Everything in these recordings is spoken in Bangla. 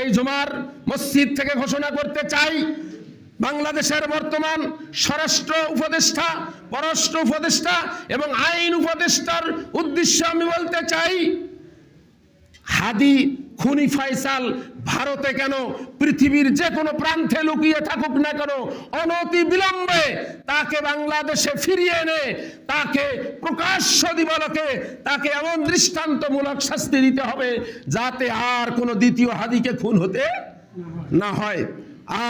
এই জুমার মসজিদ থেকে ঘোষণা করতে চাই, বাংলাদেশের বর্তমান স্বরাষ্ট্র উপদেষ্টা, পররাষ্ট্র উপদেষ্টা এবং আইন উপদেষ্টার উদ্দেশ্যে আমি বলতে চাই, হাদি খুনি ফয়সাল ভারতে কেন, পৃথিবীর যে কোনো প্রান্তে লুকিয়ে থাকুক না কেন, অনতি বিলম্বে তাকে বাংলাদেশে ফিরিয়ে এনে তাকে প্রকাশ্য দিবালোকে তাকে এমন দৃষ্টান্তমূলক শাস্তি দিতে হবে যাতে আর কোনো দ্বিতীয় হাদিকে খুন হতে না হয়।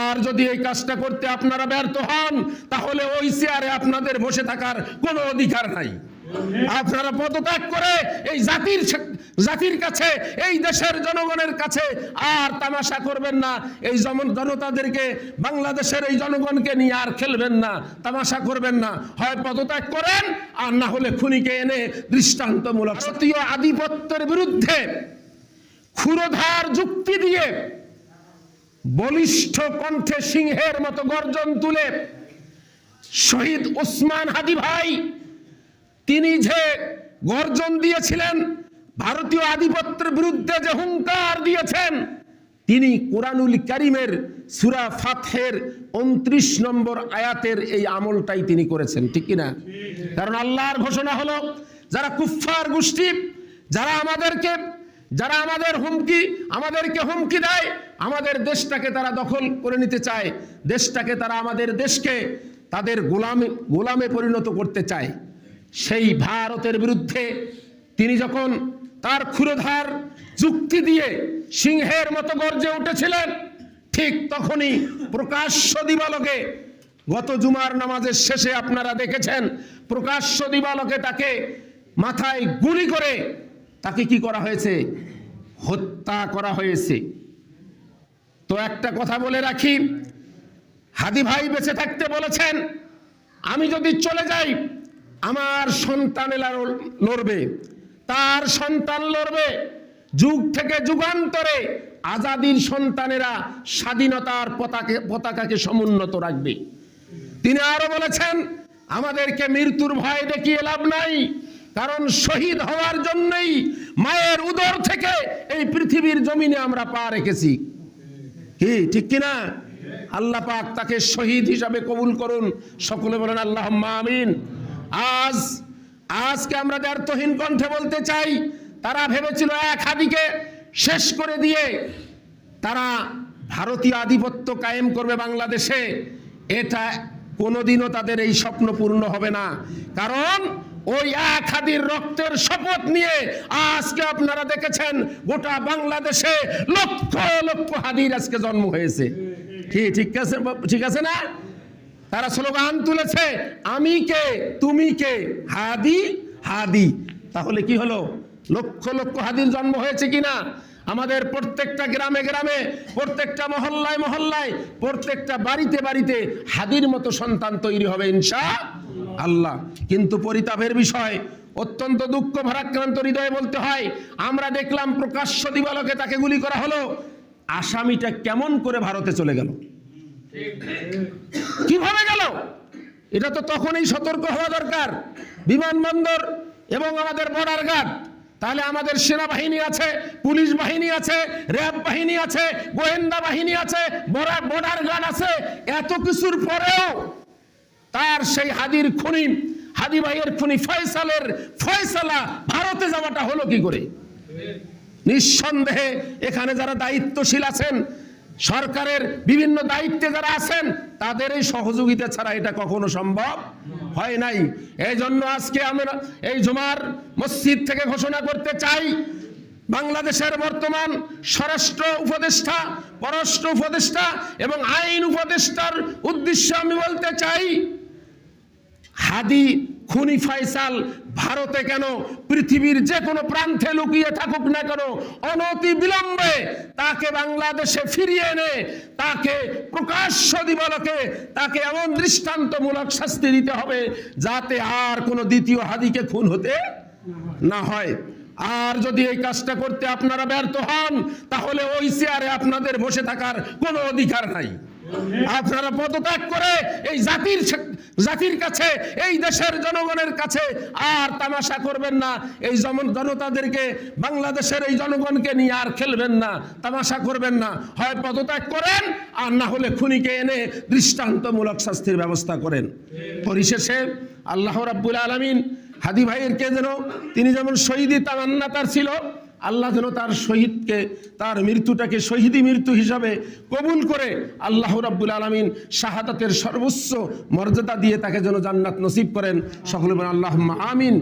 আর যদি এই কাজটা করতে আপনারা ব্যর্থ হন, তাহলে ওই চেয়ারে আপনাদের বসে থাকার কোনো অধিকার নাই। আপনারা পদত্যাগ করে এই জাতির কাছে, এই দেশের জনগণের কাছে আর তামাশা করবেন না। এই জনতাদেরকে, বাংলাদেশের এই জনগণকে নিয়ে আর খেলবেন না, তামাশা করবেন না। হয় পদত্যাগ করেন, আর না হলে খুনিকে এনে দৃষ্টান্তমূলক। ভারতীয় আধিপত্যের বিরুদ্ধে ক্ষুরধার যুক্তি দিয়ে বলিষ্ঠ কণ্ঠে সিংহের মতো গর্জন তুলে শহীদ ওসমান হাদি ভাই, তিনি যে গর্জন দিয়েছিলেন, ভারতীয় আধিপত্যের বিরুদ্ধে যে হুঙ্কার দিয়েছেন, তিনি কোরআনুল কারীমের সূরা ফাতহের 29 নম্বর আয়াতের এই আমলটাই তিনি করেছেন, ঠিক কিনা? কারণ আল্লাহর ঘোষণা হলো, যারা কুফফার গোষ্ঠী, যারা আমাদেরকে হুমকি দেয়, আমাদের দেশটাকে তারা দখল করে নিতে চায়, আমাদের দেশকে তাদের গোলামে পরিণত করতে চায়, সেই ভারতের বিরুদ্ধে তিনি যখন তার ক্ষুরধার যুক্তি দিয়ে সিংহের মতো গর্জে উঠেছিলেন, ঠিক তখনই প্রকাশ্য দিবালোকে, গত জুমার নামাজের শেষে আপনারা দেখেছেন, প্রকাশ্য দিবালোকে তাকে মাথায় গুলি করে তাকে কি করা হয়েছে? হত্যা করা হয়েছে। তো একটা কথা বলে রাখি, হাদি ভাই বেঁচে থাকতে বলেছেন, আমি যদি চলে যাই আমার সন্তানেরা লড়বে, তার সন্তান লড়বে, যুগ থেকে যুগান্তরে আজাদির সন্তানেরা স্বাধীনতার পতাকাকে সমুন্নত রাখবে। তিনি আরো বলেছেন, আমাদেরকে মৃত্যুর ভয় দেখিয়ে লাভ নাই, কারণ শহীদ হওয়ার জন্যই মায়ের উদর থেকে এই পৃথিবীর জমিনে আমরা পা রেখেছি। কি ঠিক কিনা? আল্লাহ পাক তাকে শহীদ হিসাবে কবুল করুন, সকলে বলেন আল্লাহুম্মা আমিন। আজকে আমরা দ্ব্যর্থহীন কণ্ঠে বলতে চাই, তারা ভেবেছিল এক হাদিকে শেষ করে দিয়ে তারা ভারতীয় আধিপত্য কায়েম করবে বাংলাদেশে। এটা কোনোদিনও তাদের এই স্বপ্ন পূর্ণ হবে না, কারণ ওই এক হাদির রক্তের শপথ নিয়ে আজকে আপনারা দেখেছেন গোটা বাংলাদেশে লক্ষ লক্ষ হাদির আজকে জন্ম হয়েছে। ঠিক আছে না? তারা স্লোগান তুলেছে, আমি কে তুমি কে, হাদি হাদি। তাহলে কি হলো? লক্ষ লক্ষ হাদির জন্ম হয়েছে কিনা? আমাদের প্রত্যেকটা গ্রামে গ্রামে, প্রত্যেকটা মহল্লায় মহল্লায়, প্রত্যেকটা বাড়িতে বাড়িতে হাদির মতো সন্তান তৈরি হবে ইনশাআল্লাহ। কিন্তু পরিতাপের বিষয়, অত্যন্ত দুঃখ ভারাক্রান্ত হৃদয়ে বলতে হয়, আমরা দেখলাম প্রকাশ্য দিবালোকে তাকে গুলি করা হলো। আসামিটা কেমন করে ভারতে চলে গেল? কিভাবে গেল? এটা তো তখনই সতর্ক হওয়া দরকার। বিমানবন্দর এবং আমাদের বর্ডার গার্ড, তাহলে আমাদের সেনাবাহিনী আছে, পুলিশ বাহিনী আছে, র্যাব বাহিনী আছে, গোয়েন্দা বাহিনী আছে, বর্ডার গার্ড আছে, এত কিছুর পরেও তার সেই হাদি ভাইয়ের খুনি ফয়সালের ফয়সালা ভারতে যাওয়াটা হলো কি করে? নিঃসন্দেহে এখানে যারা দায়িত্বশীল আছেন, সরকারের বিভিন্ন দায়িত্বে যারা আছেন, তাদের এই সহযোগিতা ছাড়া এটা কখনো সম্ভব হয় নাই। এই জন্য আজকে আমরা এই জুমার মসজিদ থেকে ঘোষণা করতে চাই, বাংলাদেশের বর্তমান স্বরাষ্ট্র উপদেষ্টা, পররাষ্ট্র উপদেষ্টা এবং আইন উপদেষ্টার উদ্দেশ্যে আমি বলতে চাই, হাদি খুনি ফয়সাল ভারতে কেন, পৃথিবীর যে কোনো প্রান্তে লুকিয়ে থাকুক না কেন, অনতি বিলম্বে তাকে বাংলাদেশে ফিরিয়ে এনে তাকে প্রকাশ্য দিবালোকে তাকে এমন দৃষ্টান্তমূলক শাস্তি দিতে হবে যাতে আর কোনো দ্বিতীয় হাদিকে খুন হতে না হয়। আর যদি এই কাজটা করতে আপনারা ব্যর্থ হন, তাহলে ওই চেয়ারে আপনাদের বসে থাকার কোনো অধিকার নাই। আপনারা পদত্যাগ করে এই জাতির কাছে, এই দেশের জনগণের কাছে আর তামাশা করবেন না। এই জনতাদেরকে, বাংলাদেশের এই জনগণকে নিয়ে আর খেলবেন না, তামাশা করবেন না। হয় পদত্যাগ করেন, আর না হলে খুনিকে এনে দৃষ্টান্তমূলক শাস্তির ব্যবস্থা করেন। পরিশেষে আল্লাহ রাব্বুল আলামিন হাদি ভাইয়ের কে যেন, তিনি যেমন শহীদি তামান্না তার ছিল, আল্লাহ যেন তার শহীদকে, তার মৃত্যুটাকে শহীদি মৃত্যু হিসাবে কবুল করে আল্লাহ রাব্বুল আলামিন শাহাদাতের সর্বোচ্চ মর্যাদা দিয়ে তাকে যেন জান্নাত নসিব করেন। সকলে বলেন আল্লাহুম্মা আমিন।